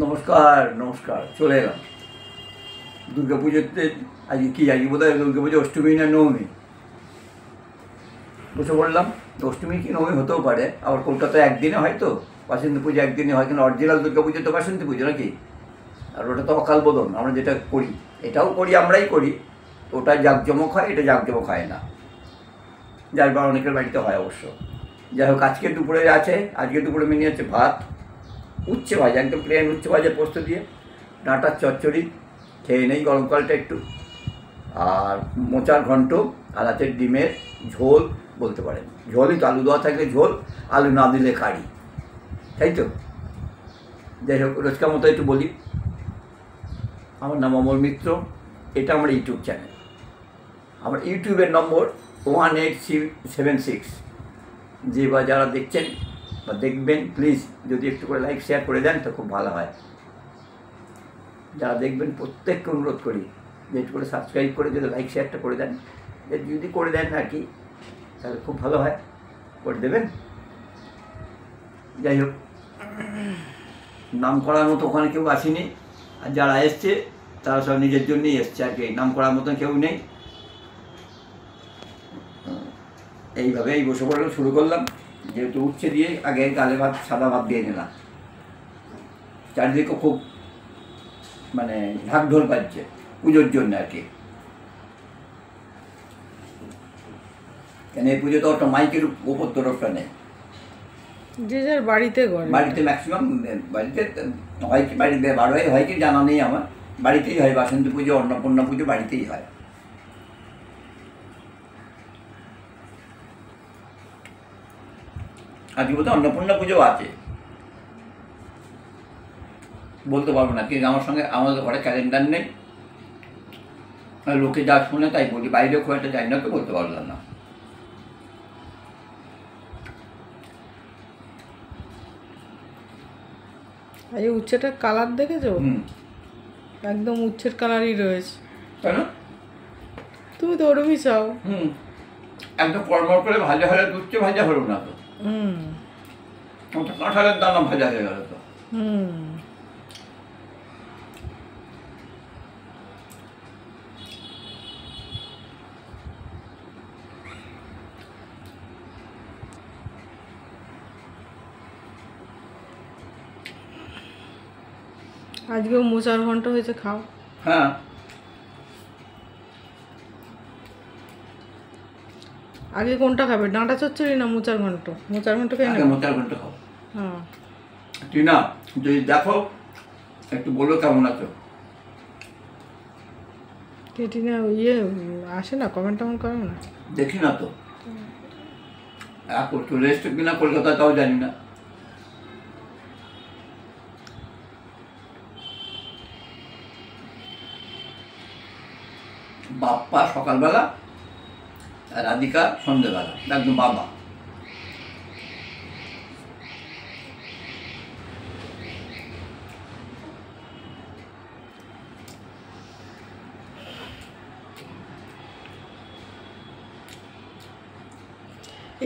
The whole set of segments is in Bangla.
নমস্কার নমস্কার, চলে এলাম দুর্গা পুজোতে। আজকে কি আজকে বোধ হয় দুর্গা পুজো অষ্টমী না নবমী, বসে পড়লাম। অষ্টমী কি নবমী হতেও পারে, আবার কলকাতায় একদিনে হয় তো, বাসন্তী পুজো একদিনে হয়, কিন্তু অরিজিনাল দুর্গা পুজো তো বাসন্তী পুজো নাকি। আর ওটা তো অকাল বোধন, আমরা যেটা করি এটাও করি, আমরাই করি। ওটা জাঁকজমক হয়, এটা জাঁকজমক হয় না, যার বা অনেকের বাড়িতে হয় অবশ্য। যাই হোক, আজকে দুপুরে আছে, আজকে দুপুরে মেনে আছে ভাত, উচ্ছে ভাজা, একদম প্লেন উচ্ছে ভাজা পোস্ত দিয়ে, ডাঁটার চচ্চড়ি, খেয়ে নেই গরমকালটা একটু, আর মোচার ঘন্ট, আর আছে ডিমের ঝোল বলতে পারেন। ঝোলই তো, আলু দেওয়া থাকলে ঝোল, আলু না দিলে কারি, তাই তো। যাই হোক, রোজকার মতো একটু বলি। আমার নাম অমল মিত্র, এটা আমার ইউটিউব চ্যানেল। আমার ইউটিউবের নম্বর 18676। যে বা যারা দেখছেন বা দেখবেন, প্লিজ যদি একটু করে লাইক শেয়ার করে দেন তো খুব ভালো হয়। যারা দেখবেন প্রত্যেককে অনুরোধ করি যে একটু করে সাবস্ক্রাইব করে যদি লাইক শেয়ারটা করে দেন, যদি করে দেন আর কি, তাহলে খুব ভালো হয়, করে দেবেন। যাই হোক, নাম করার মতো ওখানে কেউ আসেনি, আর যারা এসছে তারা সব নিজের জন্যই এসছে আর কি, নাম করার মতন কেউ নেই। এইভাবেই বসে পড়লাম, শুরু করলাম। যেহেতু উচ্ছে দিয়ে আগে গালে ভাত, সাদা ভাত দিয়ে নিলাম। চারিদিকে খুব মানে ঢাকঢোল বাজছে পুজোর জন্য আর কি। কেন এই পুজো তো একটা মাইকের উপর তরফটা নেই, যে যার বাড়িতে করে। বাড়িতে ম্যাক্সিমাম বাড়িতে হয় কি, বাড়িতে বারোই হয় কি জানা নেই আমার, বাড়িতেই হয়। বাসন্তী পুজো, অন্নপূর্ণা পুজো বাড়িতেই হয়। আজকে বোধহয় অন্নপূর্ণা পুজো আছে, বলতে পারবো না, কিন্তু আমার সঙ্গে আমাদের ঘরে ক্যালেন্ডার নেই, লোকে যা শুনে তাই বলি, বাইরে খুব একটা যাই না তো, বলতে পারলাম না। এই উচ্ছেটার কালার দেখেছো? একদম উচ্ছের কালারই রয়েছে, তাই না? তুমি তো ওরমই চাও। একদম কড়মড় করে ভাজা হলে দুধকে ভাজা হলো না তো, ওটা কাঁঠালের দানা ভাজা হয়ে গেল তো। আজকেও মোচার ঘন্ট হয়েছে, খাও। হ্যাঁ, আগে কোনটা খাবে, ডাঁটা চচ্চড়ি না মোচার ঘন্ট? মোচার ঘন্ট খেয়ে আগে নেবে। মোচার ঘন্ট খাও। হ্যাঁ, টিনা যদি দেখো একটু বলো কেমন আছো। কেটিনা আসে না, কমেন্ট টমেন্ট করে না। দেখি না তো, চলে এসছো কিনা কলকাতা তাও জানি না। বাপ্পা সকালবেলা, আর রাধিকা সন্ধ্যেবেলা, একদম বাবা।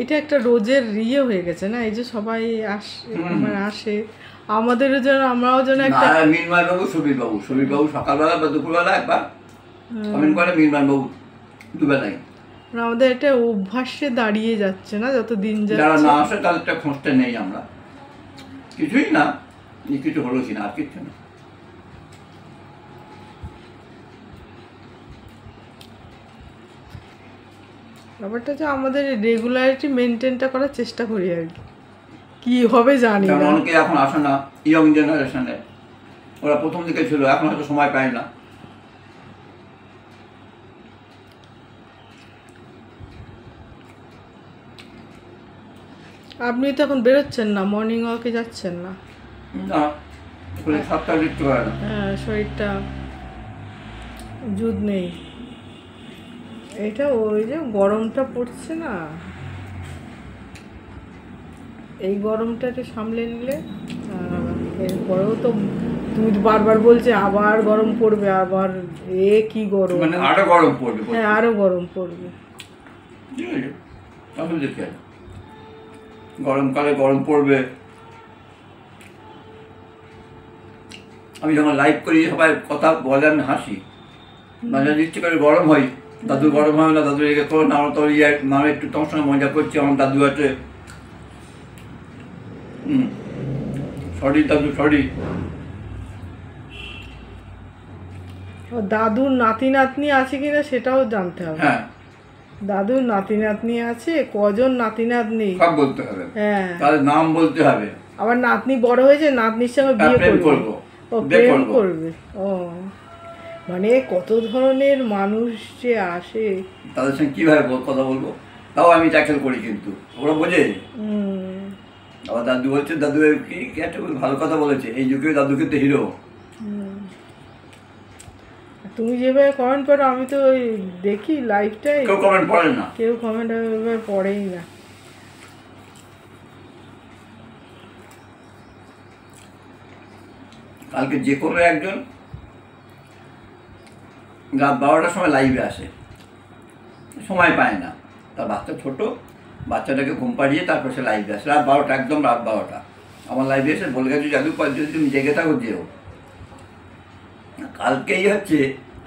এটা একটা রোজের হয়ে গেছে না, এই যে সবাই আসে আমাদেরও যেন, আমরাও যেন একটা। মিনময় বাবু, সুবীর বাবু সকালবেলা বা দুপুরবেলা একবার কমেন্ট করে, মিনময় বাবু দুবেলাই। আমাদের একটা অভ্যাসে দাঁড়িয়ে যাচ্ছে না, যত দিন যারা যাচ্ছে। না আসে তাদেরটা খোঁজটা নেই আমরা, কিছুই না, কিছু হলো কিনা, আর কিচ্ছু না। ব্যাপারটা যে আমাদের রেগুলারিটি মেনটেনটা করার চেষ্টা করি আর কি হবে জানি না। অনেকে এখন আসে না, ইয়ং জেনারেশনে, ওরা প্রথম দিকে ছিল, এখন হয়তো সময় পায় না। আপনি তো এখন বেরোচ্ছেন না, মর্নিং ওয়াকে যাচ্ছেন না। না, সপ্তাহ লিখতে পারে না। হ্যাঁ, শরীরটা জুদ নেই। এটা ওই যে গরমটা পড়ছে না, এই গরমটা একটু সামলে নিলে। এরপরেও তো তুমি বারবার বলছে আবার গরম পড়বে, আবার কি গরম, মানে আরো গরম পড়বে। হ্যাঁ আরো গরম পড়বে। গরমকালে গরম পড়বে, আমি যখন লাইভ করি সবাই কথা বলে আমি হাসি, মানে ইচ্ছে করে গরম হয়, দাদু গরম হয় না, দাদু রেগে করো না, আমরা তো ইয়ে আমরা একটু তোমার সঙ্গে মজা করছি, আমার দাদু আছে, সরি দাদু সরি। ও দাদুর নাতি নাতনি আছে কিনা সেটাও জানতে হবে। হ্যাঁ, দাদুর নাতি নাতনি আছে, কজন নাতি নাতনি, সব বলতে হবে, হ্যাঁ। তাদের নাম বলতে হবে। আবার নাতনি বড় হয়েছে, নাতনির সঙ্গে বিয়ে প্রেম করবে। করবো, ও বিয়ে প্রেম করবো। করবে, ও মানে কত ধরনের মানুষ যে আসে। তাদের সঙ্গে কীভাবে কথা বলবো, তাও আমি ট্যাকেল করি, কিন্তু ওরা বোঝে। আবার দাদু বলছে, দাদু কি একটা ভালো কথা বলেছে, এই যুগে দাদু কিন্তু হিরো। তুমি যেভাবে কমেন্ট করো, আমি তো ওই দেখি লাইভটাই, কেউ কমেন্ট পড়ে না, কেউ কমেন্ট এভাবে পড়েই না। কালকে যে কোনো একজন রাত 12টার সময় লাইভে আসে, সময় পায় না, তার বাচ্চা ছোট, বাচ্চাটাকে ঘুম পাড়িয়ে তারপর সে লাইভে আসে রাত 12টা, একদম রাত 12টা আমার লাইভে এসে বলে গেছে, জাদু যদি তুমি জেগে থাকো যেও। কালকেই হচ্ছে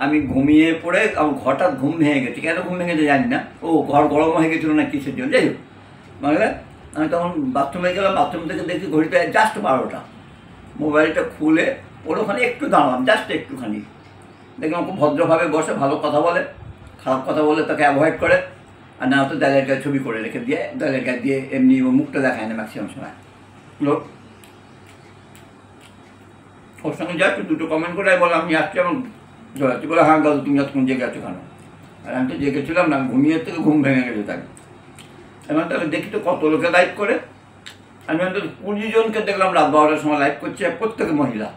আমি ঘুমিয়ে পড়ে আমার হঠাৎ ঘুম ভেঙে গেছে, কেন ঘুম ভেঙেছে জানি না, ও ঘর গরম হয়ে গেছিলো না কিসের জন্য, যাই হোক বুঝলে। আমি তখন বাথরুমে গেলাম, বাথরুম থেকে দেখি ঘড়িতে জাস্ট 12টা, মোবাইলটা খুলে ওর ওখানে একটু দাঁড়ালাম, জাস্ট একটুখানি, দেখলাম খুব ভদ্রভাবে বসে ভালো কথা বলে, খারাপ কথা বলে তাকে অ্যাভয়েড করে, আর না তো দেয়ালের গায়ে ছবি করে রেখে দিয়ে, দেয়ালের গায়ে দিয়ে এমনি ও মুখটা দেখায় না ম্যাক্সিমাম সময় লোক। ওর সঙ্গে যা একটু দুটো কমেন্ট করে বলে আমি আসছি, আমার জড়াচ্ছি, বলে হ্যাঁ দাদু তুমি যতক্ষণ জেগে আছো কেন, আর আমি তো জেগেছিলাম না, ঘুমিয়ে থেকে ঘুম ভেঙে গেছে তাই। এবার তাহলে দেখি তো কত লোকে লাইভ করে, আমি অন্তত 20 জনকে দেখলাম রাত 12টার সময় লাইভ করছে, প্রত্যেকে মহিলা।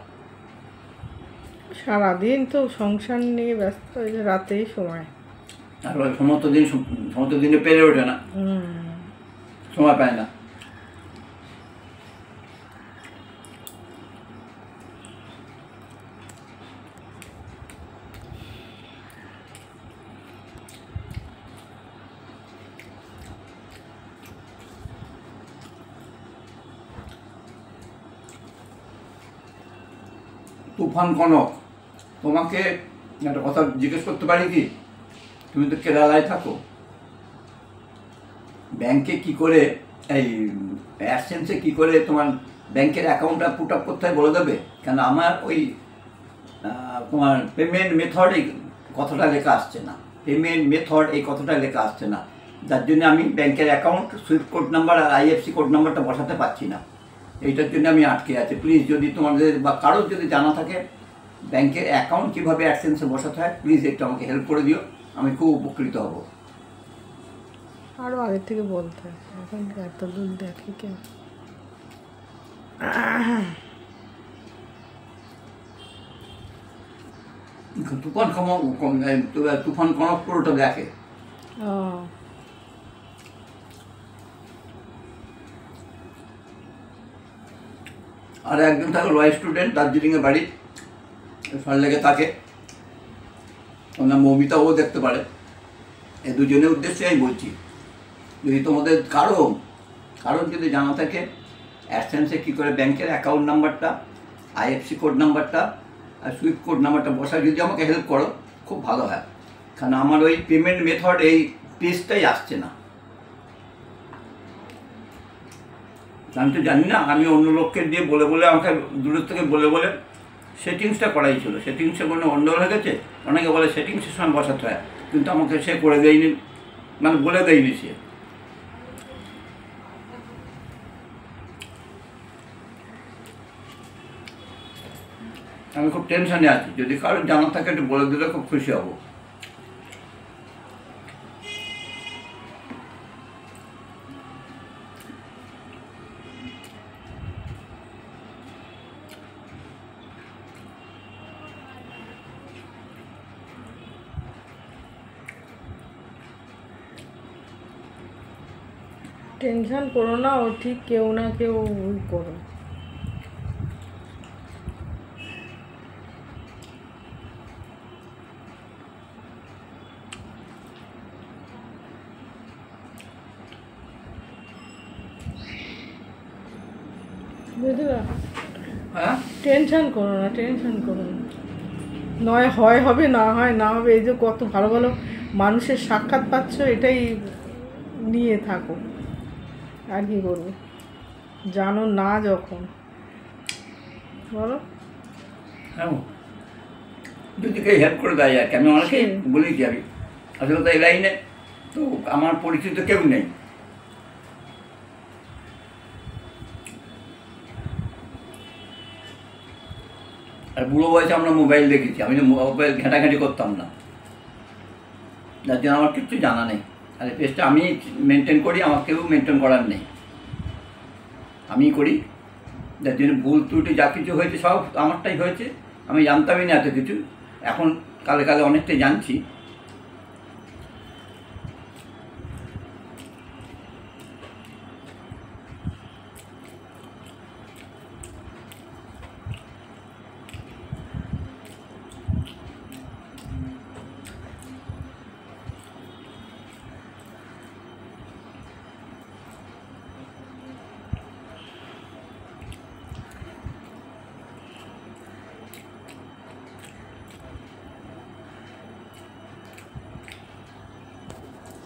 সারাদিন তো সংসার নিয়ে ব্যস্ত হয়ে যায়, রাতেই সময়। আর ওই সমস্ত দিনে পেরে ওঠে না, সময় পায় না। তুফান কনক, তোমাকে একটা কথা জিজ্ঞেস করতে পারি কি? তুমি তো কেরালায় থাকো, ব্যাংকে কি করে এই অ্যাডসেন্সে কি করে তোমার ব্যাংকের অ্যাকাউন্টটা পুট আপ করতে হয় বলে দেবে? কেন আমার ওই তোমার পেমেন্ট মেথড এই কথাটা লেখা আসছে না, পেমেন্ট মেথড এই কথাটা লেখা আসছে না, যার জন্য আমি ব্যাংকের অ্যাকাউন্ট, সুইফট কোড নাম্বার আর আইএফসি কোড নাম্বারটা বসাতে পারছি না, এইটার জন্য আমি আটকে আছি। প্লিজ যদি তোমাদের বা কারোর যদি জানা থাকে ব্যাংকের অ্যাকাউন্ট কীভাবে অ্যাডসেন্সে বসাতে হয়, প্লিজ একটু আমাকে হেল্প করে দিও, আমি খুব উপকৃত হব। আরও আগে থেকে বলতে হয়, এখন এত দূর দেখে কেউ। তুফান কনক পুরোটা দেখে। আর একজন থাকে ল স্টুডেন্ট, দার্জিলিংয়ে বাড়ি, সল্টলেকে থাকে, ওর নাম মৌমিতা, ও দেখতে পারে। এই দুজনের উদ্দেশ্যে আমি বলছি, যদি তোমাদের কারণ যদি জানা থাকে অ্যাডসেন্সে কী করে ব্যাংকের অ্যাকাউন্ট নাম্বারটা, আইএফসি কোড নাম্বারটা আর সুইফট কোড নাম্বারটা বসা, যদি আমাকে হেল্প করো খুব ভালো হয়, কারণ আমার ওই পেমেন্ট মেথড এই পেজটাই আসছে না। আমি তো জানি না, আমি অন্য লোককে দিয়ে বলে আমাকে দূরের থেকে বলে সেটিংসটা করাই ছিল, সেটিংসে কোনো গন্ডগোল হয়ে গেছে, অনেকে বলে সেটিংসের সময় বসাতে হয়, কিন্তু আমাকে সে করে দেয়নি, মানে বলে দেয়নি সে। আমি খুব টেনশনে আছি, যদি কারোর জানা থাকে একটু বলে দিলে খুব খুশি হব। টেনশন করো না, ও ঠিক কেউ না কেউ করো। বুঝলা? হ্যাঁ। টেনশন করো না, টেনশন করো না। নয় হয় হবে, না হয় না হবে। এই যে কত ভালো ভালো মানুষের সাক্ষাৎ পাচ্ছ, এটাই নিয়ে থাকো। আর কি করবে, জানো না যখন, বলো। হ্যাঁ, যদি কেউ হেল্প করে দেয় আর কি। আমি অনেকে বলেছি, আমি আসলে তো এই লাইনে তো আমার পরিচিত কেউ নেই। আর বুড়ো বয়সে আমরা মোবাইল দেখেছি, আমি তো মোবাইল ঘাঁটাঘাঁটি করতাম না, যার জন্য আমার কিচ্ছু জানা নেই। আর এই পেজটা আমি মেনটেন করি, আমার কেউ মেনটেন করার নেই, আমি করি। যার জন্য ভুল ত্রুটি যা কিছু হয়েছে সব আমারটাই হয়েছে। আমি জানতামই না এত কিছু, এখন কালে কালে অনেকটাই জানছি।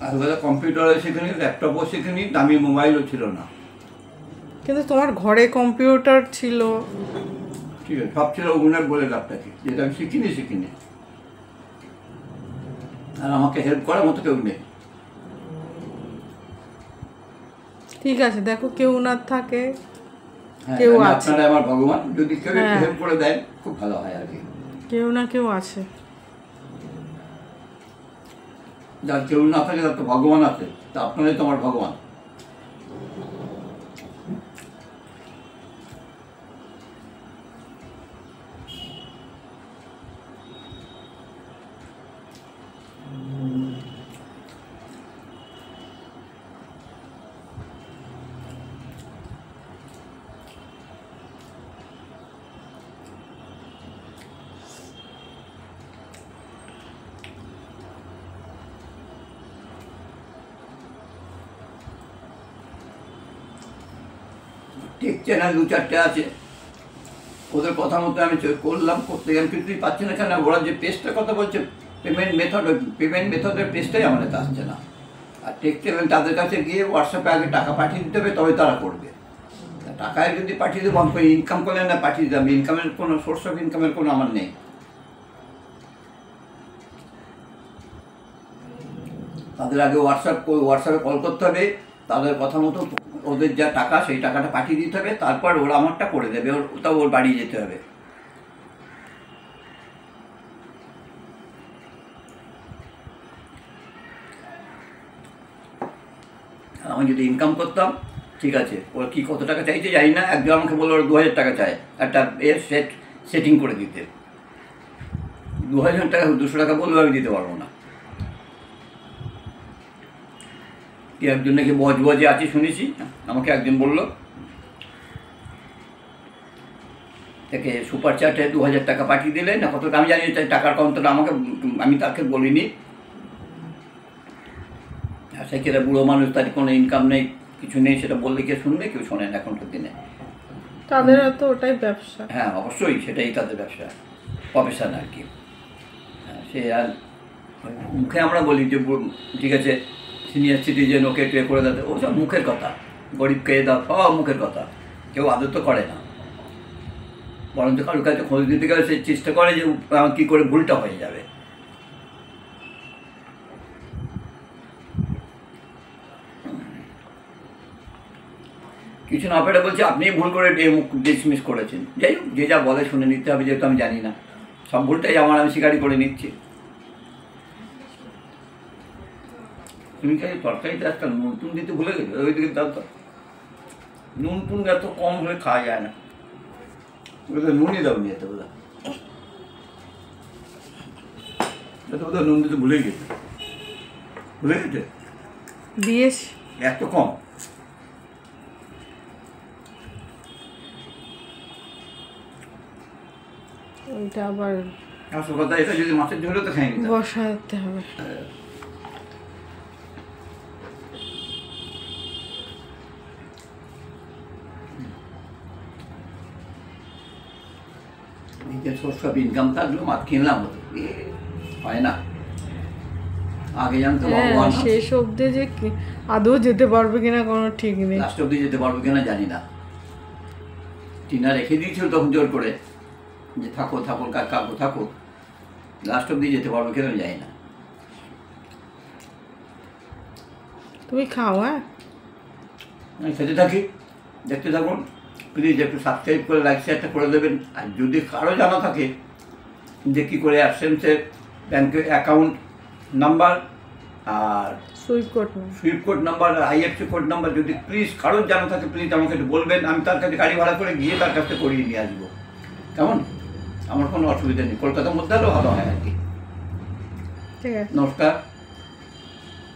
আসলে কম্পিউটারও শেখেনি, ল্যাপটপও শেখেনি, দামি মোবাইলও ছিল না। কিন্তু তোমার ঘরে কম্পিউটার ছিল। ঠিক আছে, সব ছিল ওগুনের বলে লাভটাকে, যেটা আমি শিখিনি। আর আমাকে হেল্প করার মতো কেউ নেই। ঠিক আছে, দেখো কেউ না থাকে, হ্যাঁ, কেউ আছে। আপনারা আমার ভগবান, যদি কেউ হ্যাঁ। হেল্প করে দেয় খুব ভালো হয় আর কি। কেউ না কেউ আছে। যার কেউ না থাকে তার তো ভগবান আছে, তা আপনারাই তো আমার ভগবান। টেক চ্যানেল 2-4টে আছে, ওদের কথা মতো আমি করলাম, করতে গেলাম, কিছুই পাচ্ছি না। কেন, ওরা যে পেজটার কথা বলছে, পেমেন্ট মেথডের পেজটাই আমার কাছে আসছে না। আর টেক চ্যানেল তাদের কাছে গিয়ে হোয়াটসঅ্যাপে আগে টাকা পাঠিয়ে দিতে হবে, তবে তারা করবে। টাকায় যদি পাঠিয়ে দেবো, আমি ইনকাম করলে না পাঠিয়ে দিতে হবে, ইনকামের কোনো সোর্স অফ ইনকামের কোনো আমার নেই। তাদের আগে হোয়াটসঅ্যাপে কল করতে হবে, তাদের কথা মতো ওদের যা টাকা সেই টাকাটা পাঠিয়ে দিতে হবে, তারপর ওরা আমারটা করে দেবে, ওটাও ওর বাড়ি যেতে হবে। আমি যদি ইনকাম করতাম, ঠিক আছে, ওরা কি কত টাকা চাইছে জানি না, একজন আমাকে বললো ওরা 2000 টাকা চায় একটা সেটিং করে দিতে। 2000 টাকা, 200 টাকা বললেও আমি দিতে পারবো না। একজন নাকি বজবজে আছে শুনেছি, আমাকে একজন বললো, তাকে সুপার চ্যাটে 2000 টাকা পাঠিয়ে দিলে না, কত আমি জানি টাকার কাউন্টটা আমাকে, আমি তাকে বলিনি। সেক্ষেত্রে বুড়ো মানুষ, তার কোনো ইনকাম নেই, কিছু নেই, সেটা বললে কেউ শুনবে? কেউ শোনে না এখনকার দিনে। তাদের তো ওটাই ব্যবসা। হ্যাঁ, অবশ্যই সেটাই তাদের ব্যবসা, প্রফেশন আর কি। হ্যাঁ, সে আর মুখে আমরা বলি যে ঠিক আছে সিনিয়র সিটিজেন, ওকে টে করে দেয়, ওসব মুখের কথা, গরিবকে দাও, সব মুখের কথা, কেউ আদর তো করে না। বরঞ্চ কারোর কাছে খোঁজ দিতে গেলে সে চেষ্টা করে যে কী করে ভুলটা হয়ে যাবে। কিছু না পেরে বলছে আপনি ভুল করে ডিসমিস করেছেন। যাই হোক, যে যা বলে শুনে নিতে হবে, যেহেতু আমি জানি না, সব ভুলটাই আমার, আমি স্বীকারই করে নিচ্ছি। তুমি খালি তরকারিতে একটা নুন টুন দিতে ভুলে গেছো, ওই দিকে দাও তো। নুন টুন এত কম হলে খাওয়া যায় না, নুনই দাও নি, এত বোধহয় নুন দিতে ভুলে গেছে, দিয়েছ এত কম। ওইটা আবার আসল কথা, এটা যদি মাছের ঝোলে তো খাই বসাতে হবে। নিজের সোর্স অফ ইনকাম থাকলো মাছ কিনলাম হতো হয় না। আগে জানতো হ্যাঁ, ভগবান শেষ অবধি যে আদৌ যেতে পারবে কিনা কোনো ঠিক নেই। লাস্ট অব্দি যেতে পারবো কিনা জানি না। টিনা রেখে দিয়েছিল তখন জোর করে যে থাকো থাকো কাকু থাকো, লাস্ট অব্দি যেতে পারবো কিনা আমি জানি না। তুমি খাও, হ্যাঁ আমি খেতে থাকি, দেখতে থাকুন। প্লিজ একটু সাবস্ক্রাইব করে লাইক শেয়ারটা করে দেবেন। আর যদি কারো জানা থাকে যে কী করে অ্যাবসেন্সের ব্যাংকের অ্যাকাউন্ট নাম্বার আর সুইট কোট না। সুইফট কোড নাম্বার আর আইএফসি কোড নাম্বার যদি প্লিজ কারোর জানা থাকে প্লিজ আমাকে একটু বলবেন। আমি তার কাছে গাড়ি ভাড়া করে গিয়ে তার কাছে করিয়ে নিয়ে আসবো, কেমন? আমার কোনো অসুবিধা নেই, কলকাতার মধ্যে হলেও ভালো হয় আর কি। ঠিক আছে। নমস্কার।